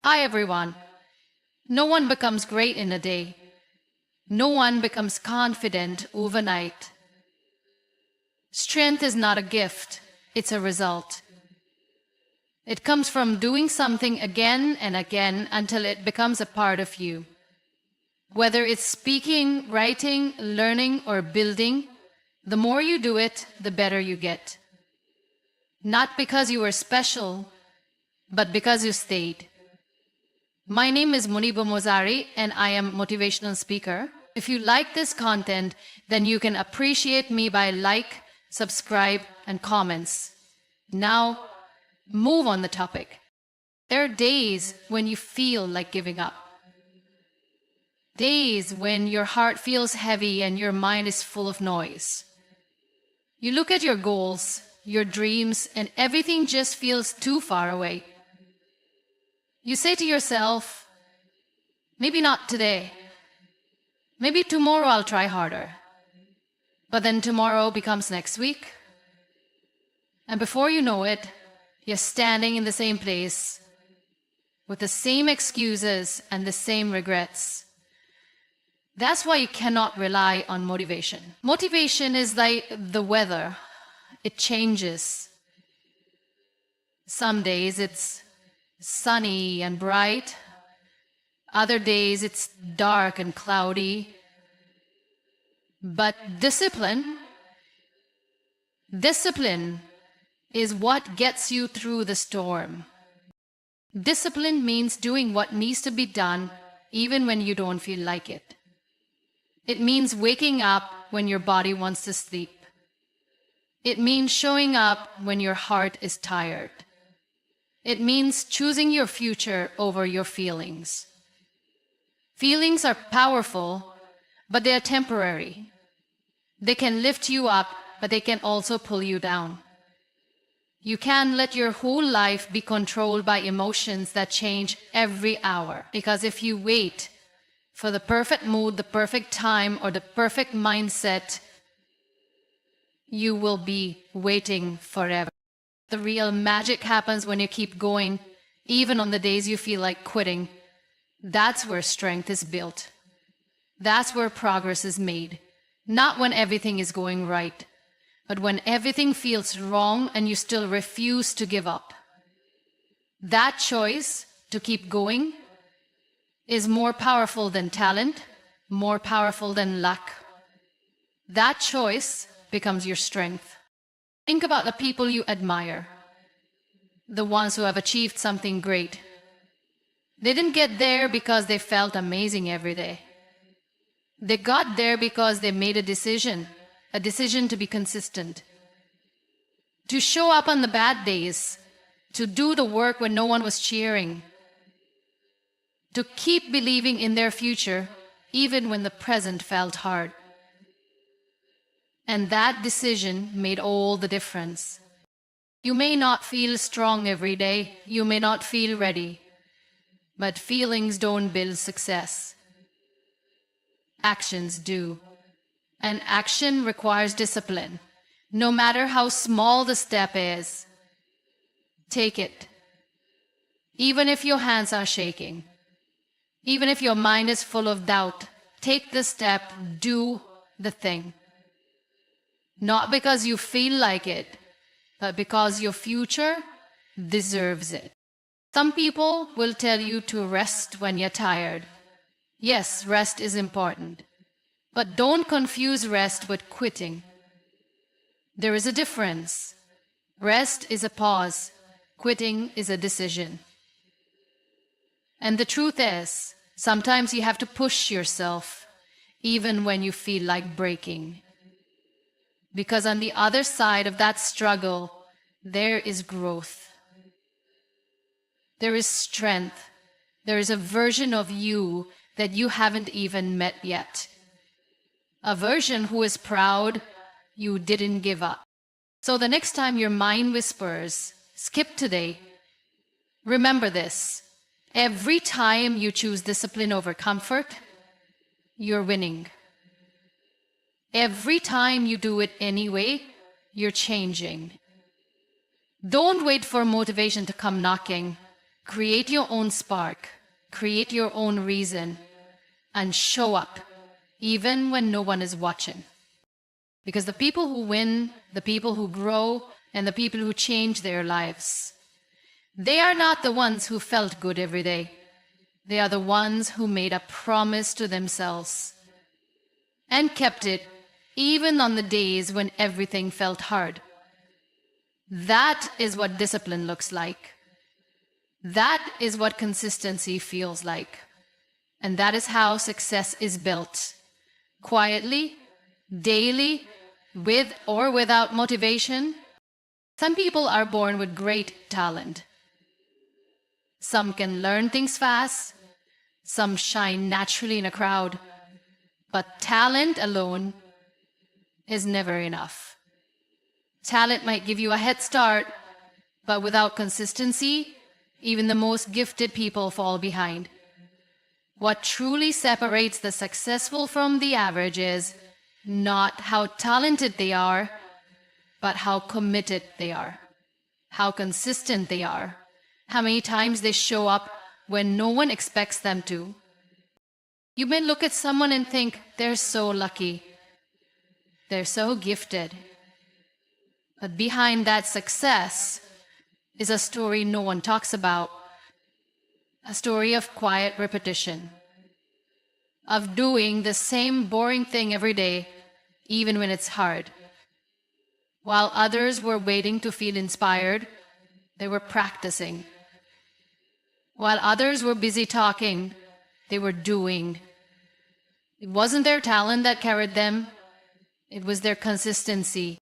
Hi everyone. No one becomes great in a day. No one becomes confident overnight. Strength is not a gift, it's a result. It comes from doing something again and again until it becomes a part of you. Whether it's speaking, writing, learning, or building, the more you do it, the better you get. Not because you were special, but because you stayed. My name is Muniba Mazari and I am a motivational speaker. If you like this content, then you can appreciate me by like, subscribe, and comments. Now, move on the topic. There are days when you feel like giving up. Days when your heart feels heavy and your mind is full of noise. You look at your goals, your dreams, and everything just feels too far away. You say to yourself, maybe not today. Maybe tomorrow I'll try harder. But then tomorrow becomes next week. And before you know it, you're standing in the same place with the same excuses and the same regrets. That's why you cannot rely on motivation. Motivation is like the weather. It changes. Some days it's sunny and bright. Other days it's dark and cloudy. But discipline is what gets you through the storm. Discipline means doing what needs to be done even when you don't feel like it. It means waking up when your body wants to sleep. It means showing up when your heart is tired. It means choosing your future over your feelings. Feelings are powerful, but they are temporary. They can lift you up, but they can also pull you down. You can't let your whole life be controlled by emotions that change every hour. Because if you wait for the perfect mood, the perfect time, or the perfect mindset, you will be waiting forever. The real magic happens when you keep going, even on the days you feel like quitting. That's where strength is built. That's where progress is made. Not when everything is going right, but when everything feels wrong and you still refuse to give up. That choice to keep going is more powerful than talent, more powerful than luck. That choice becomes your strength. Think about the people you admire, the ones who have achieved something great. They didn't get there because they felt amazing every day. They got there because they made a decision to be consistent, to show up on the bad days, to do the work when no one was cheering, to keep believing in their future even when the present felt hard. And that decision made all the difference. You may not feel strong every day, you may not feel ready, but feelings don't build success. Actions do. And action requires discipline. No matter how small the step is, take it. Even if your hands are shaking, even if your mind is full of doubt, take the step, do the thing. Not because you feel like it, but because your future deserves it. Some people will tell you to rest when you're tired. Yes, rest is important. But don't confuse rest with quitting. There is a difference. Rest is a pause. Quitting is a decision. And the truth is, sometimes you have to push yourself, even when you feel like breaking. Because on the other side of that struggle, there is growth. There is strength. There is a version of you that you haven't even met yet. A version who is proud you didn't give up. So the next time your mind whispers, skip today, remember this. Every time you choose discipline over comfort, you're winning. Every time you do it anyway, you're changing. Don't wait for motivation to come knocking. Create your own spark, create your own reason, and show up even when no one is watching. Because the people who win, the people who grow, and the people who change their lives, they are not the ones who felt good every day. They are the ones who made a promise to themselves and kept it even on the days when everything felt hard. That is what discipline looks like. That is what consistency feels like. And that is how success is built. Quietly, daily, with or without motivation. Some people are born with great talent. Some can learn things fast. Some shine naturally in a crowd. But talent alone is never enough. Talent might give you a head start, but without consistency, even the most gifted people fall behind. What truly separates the successful from the average is not how talented they are, but how committed they are, how consistent they are, how many times they show up when no one expects them to. You may look at someone and think, they're so lucky, they're so gifted. But behind that success is a story no one talks about, a story of quiet repetition, of doing the same boring thing every day, even when it's hard. While others were waiting to feel inspired, they were practicing. While others were busy talking, they were doing. It wasn't their talent that carried them, it was their consistency.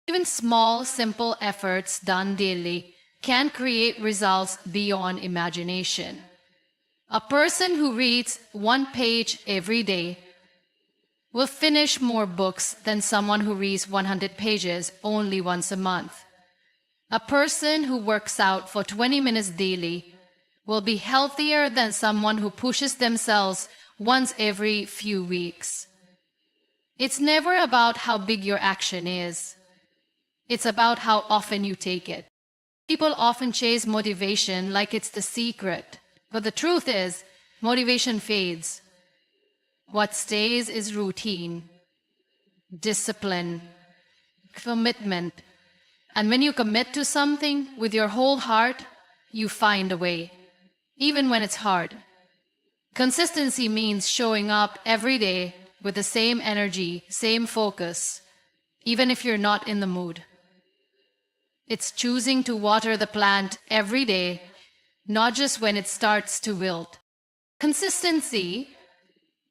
Even small, simple efforts done daily can create results beyond imagination. A person who reads 1 page every day will finish more books than someone who reads 100 pages only once a month. A person who works out for 20 minutes daily will be healthier than someone who pushes themselves once every few weeks. It's never about how big your action is. It's about how often you take it. People often chase motivation like it's the secret, but the truth is, motivation fades. What stays is routine, discipline, commitment. And when you commit to something with your whole heart, you find a way, even when it's hard. Consistency means showing up every day with the same energy, same focus, even if you're not in the mood. It's choosing to water the plant every day, not just when it starts to wilt. Consistency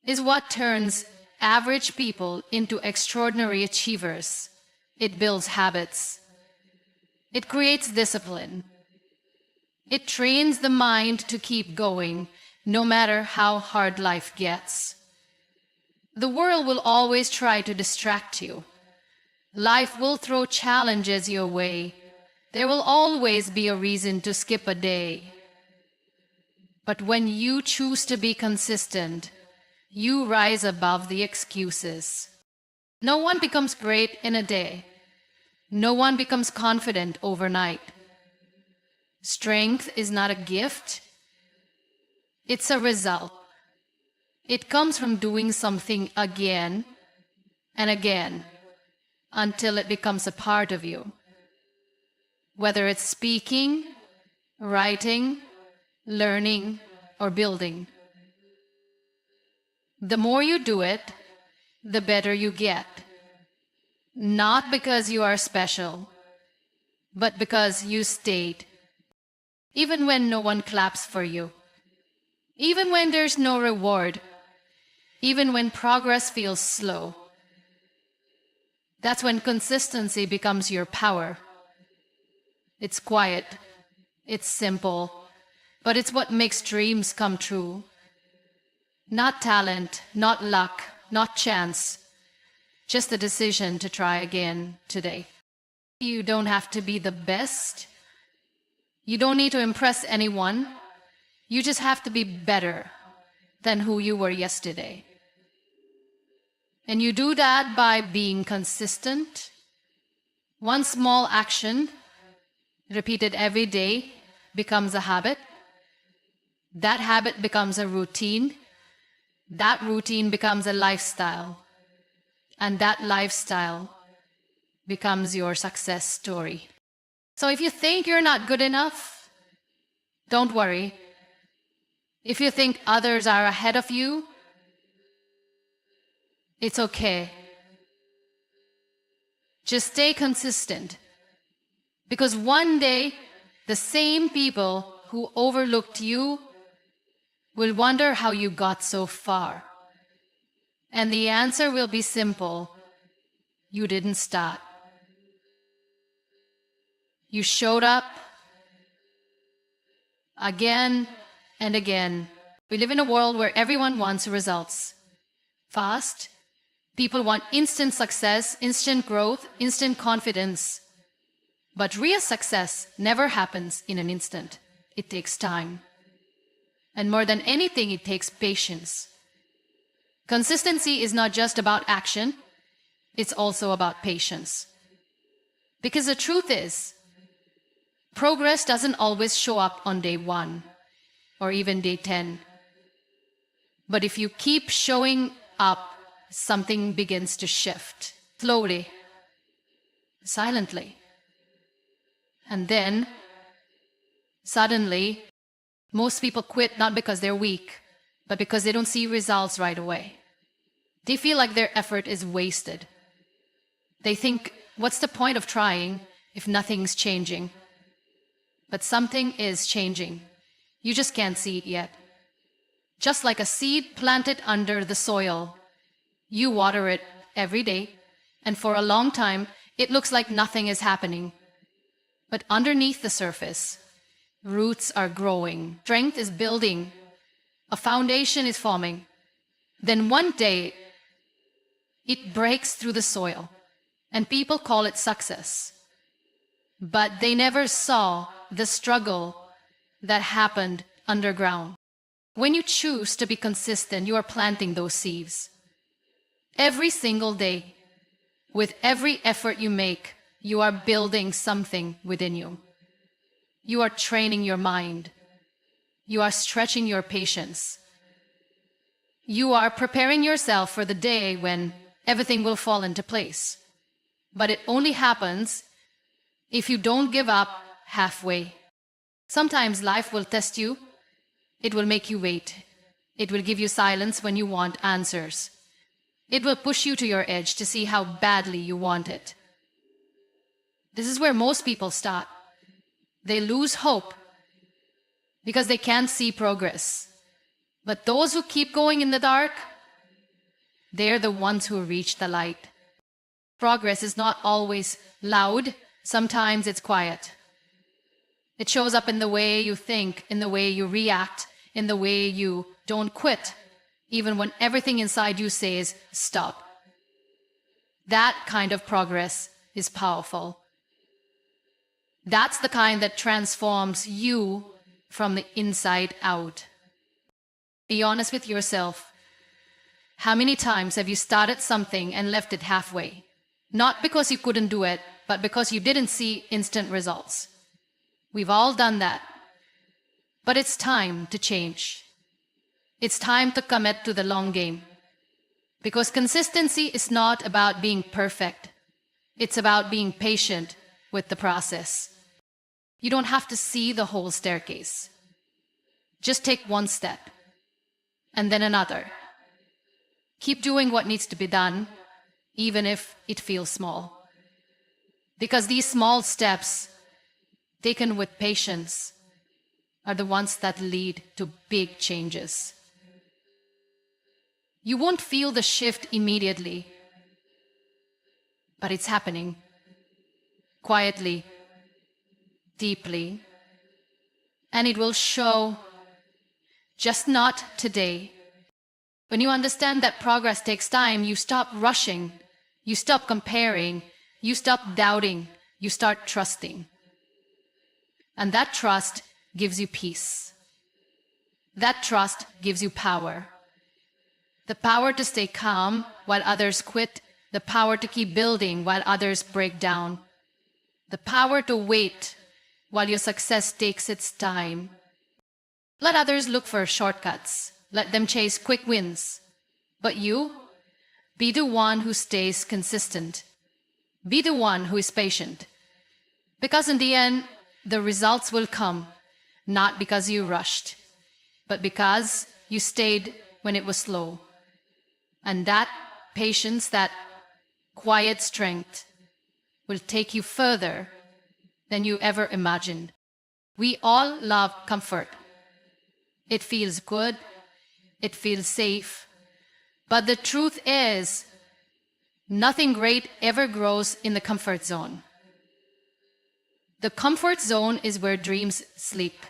is what turns average people into extraordinary achievers. It builds habits. It creates discipline. It trains the mind to keep going, no matter how hard life gets. The world will always try to distract you. Life will throw challenges your way. There will always be a reason to skip a day. But when you choose to be consistent, you rise above the excuses. No one becomes great in a day. No one becomes confident overnight. Strength is not a gift. It's a result. It comes from doing something again and again until it becomes a part of you. Whether it's speaking, writing, learning, or building. The more you do it, the better you get. Not because you are special, but because you stayed. Even when no one claps for you. Even when there's no reward. Even when progress feels slow. That's when consistency becomes your power. It's quiet. It's simple. But it's what makes dreams come true. Not talent, not luck, not chance. Just the decision to try again today. You don't have to be the best. You don't need to impress anyone. You just have to be better than who you were yesterday. And you do that by being consistent. One small action, repeated every day, becomes a habit. That habit becomes a routine. That routine becomes a lifestyle. And that lifestyle becomes your success story. So if you think you're not good enough, don't worry. If you think others are ahead of you, it's okay. Just stay consistent. Because one day, the same people who overlooked you will wonder how you got so far. And the answer will be simple. You didn't start. You showed up again and again. We live in a world where everyone wants results. Fast. People want instant success, instant growth, instant confidence. But real success never happens in an instant. It takes time. And more than anything, it takes patience. Consistency is not just about action, it's also about patience. Because the truth is, progress doesn't always show up on day 1 or even day 10. But if you keep showing up, something begins to shift slowly, silently. And then, suddenly, most people quit not because they're weak, but because they don't see results right away. They feel like their effort is wasted. They think, what's the point of trying if nothing's changing? But something is changing. You just can't see it yet. Just like a seed planted under the soil, you water it every day, and for a long time, it looks like nothing is happening. But underneath the surface, roots are growing, strength is building, a foundation is forming. Then one day, it breaks through the soil, and people call it success. But they never saw the struggle that happened underground. When you choose to be consistent, you are planting those seeds. Every single day, with every effort you make, you are building something within you. You are training your mind. You are stretching your patience. You are preparing yourself for the day when everything will fall into place. But it only happens if you don't give up halfway. Sometimes life will test you. It will make you wait. It will give you silence when you want answers. It will push you to your edge to see how badly you want it. This is where most people start. They lose hope because they can't see progress. But those who keep going in the dark, they're the ones who reach the light. Progress is not always loud. Sometimes it's quiet. It shows up in the way you think, in the way you react, in the way you don't quit, even when everything inside you says, stop. That kind of progress is powerful. That's the kind that transforms you from the inside out. Be honest with yourself. How many times have you started something and left it halfway? Not because you couldn't do it, but because you didn't see instant results. We've all done that. But it's time to change. It's time to commit to the long game. Because consistency is not about being perfect. It's about being patient with the process. You don't have to see the whole staircase. Just take one step, and then another. Keep doing what needs to be done, even if it feels small. Because these small steps, taken with patience, are the ones that lead to big changes. You won't feel the shift immediately, but it's happening. Quietly, deeply, and it will show, just not today. When you understand that progress takes time, you stop rushing, you stop comparing, you stop doubting, you start trusting. And that trust gives you peace. That trust gives you power. The power to stay calm while others quit, the power to keep building while others break down, the power to wait while your success takes its time. Let others look for shortcuts. Let them chase quick wins. But you, be the one who stays consistent. Be the one who is patient. Because in the end, the results will come, not because you rushed, but because you stayed when it was slow. And that patience, that quiet strength, will take you further than you ever imagined. We all love comfort. It feels good. It feels safe. But the truth is, nothing great ever grows in the comfort zone. The comfort zone is where dreams sleep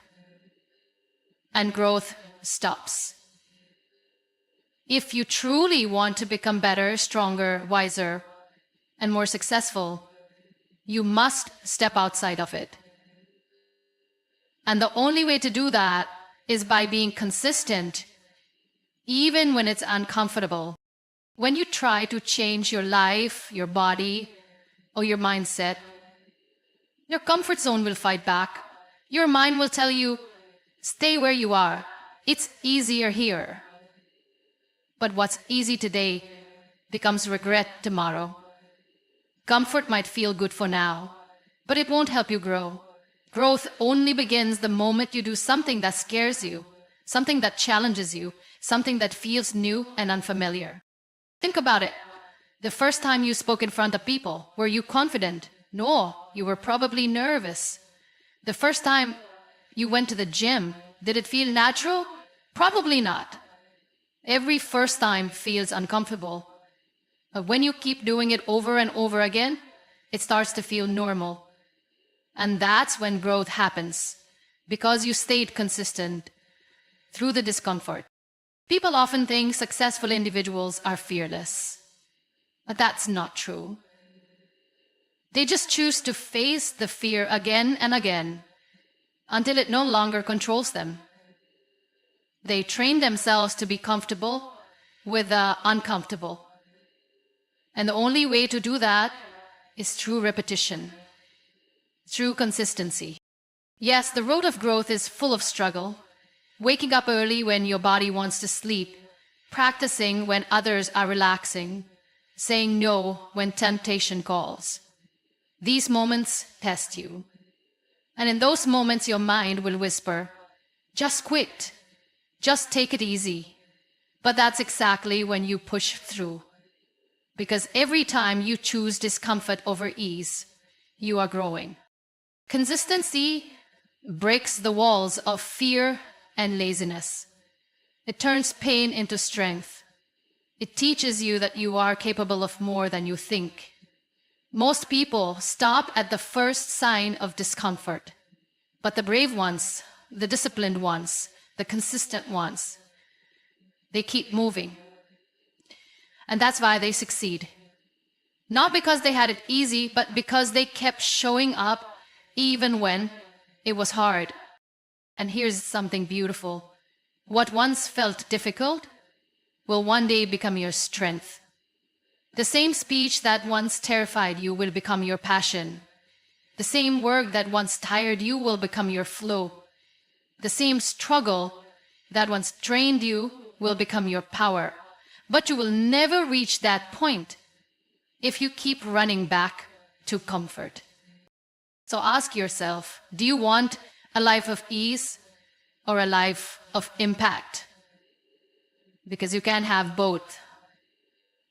and growth stops. If you truly want to become better, stronger, wiser, and more successful, you must step outside of it. And the only way to do that is by being consistent, even when it's uncomfortable. When you try to change your life, your body, or your mindset, your comfort zone will fight back. Your mind will tell you, stay where you are. It's easier here. But what's easy today becomes regret tomorrow. Comfort might feel good for now, but it won't help you grow. Growth only begins the moment you do something that scares you, something that challenges you, something that feels new and unfamiliar. Think about it. The first time you spoke in front of people, were you confident? No, you were probably nervous. The first time you went to the gym, did it feel natural? Probably not. Every first time feels uncomfortable. But when you keep doing it over and over again, it starts to feel normal. And that's when growth happens, because you stayed consistent through the discomfort. People often think successful individuals are fearless, but that's not true. They just choose to face the fear again and again until it no longer controls them. They train themselves to be comfortable with the uncomfortable. And the only way to do that is through repetition, through consistency. Yes, the road of growth is full of struggle. Waking up early when your body wants to sleep, practicing when others are relaxing, saying no when temptation calls. These moments test you. And in those moments, your mind will whisper, just quit, just take it easy. But that's exactly when you push through. Because every time you choose discomfort over ease, you are growing. Consistency breaks the walls of fear and laziness. It turns pain into strength. It teaches you that you are capable of more than you think. Most people stop at the first sign of discomfort. But the brave ones, the disciplined ones, the consistent ones, they keep moving. And that's why they succeed. Not because they had it easy, but because they kept showing up even when it was hard. And here's something beautiful. What once felt difficult will one day become your strength. The same speech that once terrified you will become your passion. The same work that once tired you will become your flow. The same struggle that once drained you will become your power. But you will never reach that point if you keep running back to comfort. So ask yourself, do you want a life of ease or a life of impact? Because you can't have both.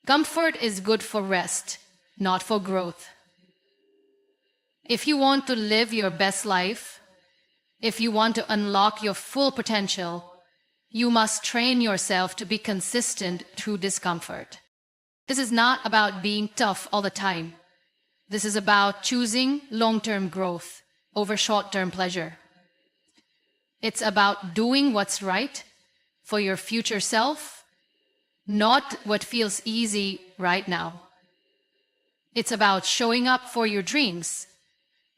Comfort is good for rest, not for growth. If you want to live your best life, if you want to unlock your full potential, you must train yourself to be consistent through discomfort. This is not about being tough all the time. This is about choosing long-term growth over short-term pleasure. It's about doing what's right for your future self, not what feels easy right now. It's about showing up for your dreams,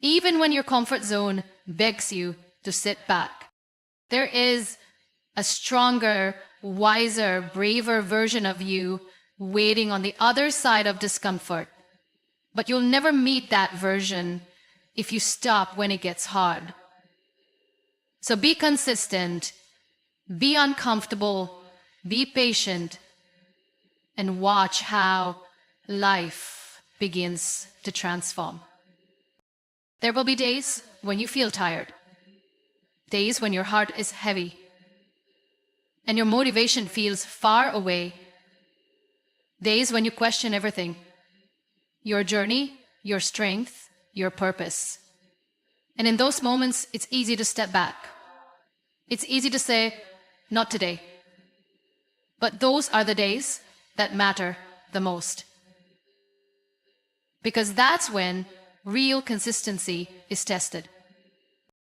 even when your comfort zone begs you to sit back. There is a stronger, wiser, braver version of you waiting on the other side of discomfort. But you'll never meet that version if you stop when it gets hard. So be consistent, Be uncomfortable, be patient, and watch how life begins to transform. There will be days when you feel tired, days when your heart is heavy, and your motivation feels far away, days when you question everything, your journey, your strength, your purpose. And in those moments, it's easy to step back. It's easy to say, not today. But those are the days that matter the most. Because that's when real consistency is tested.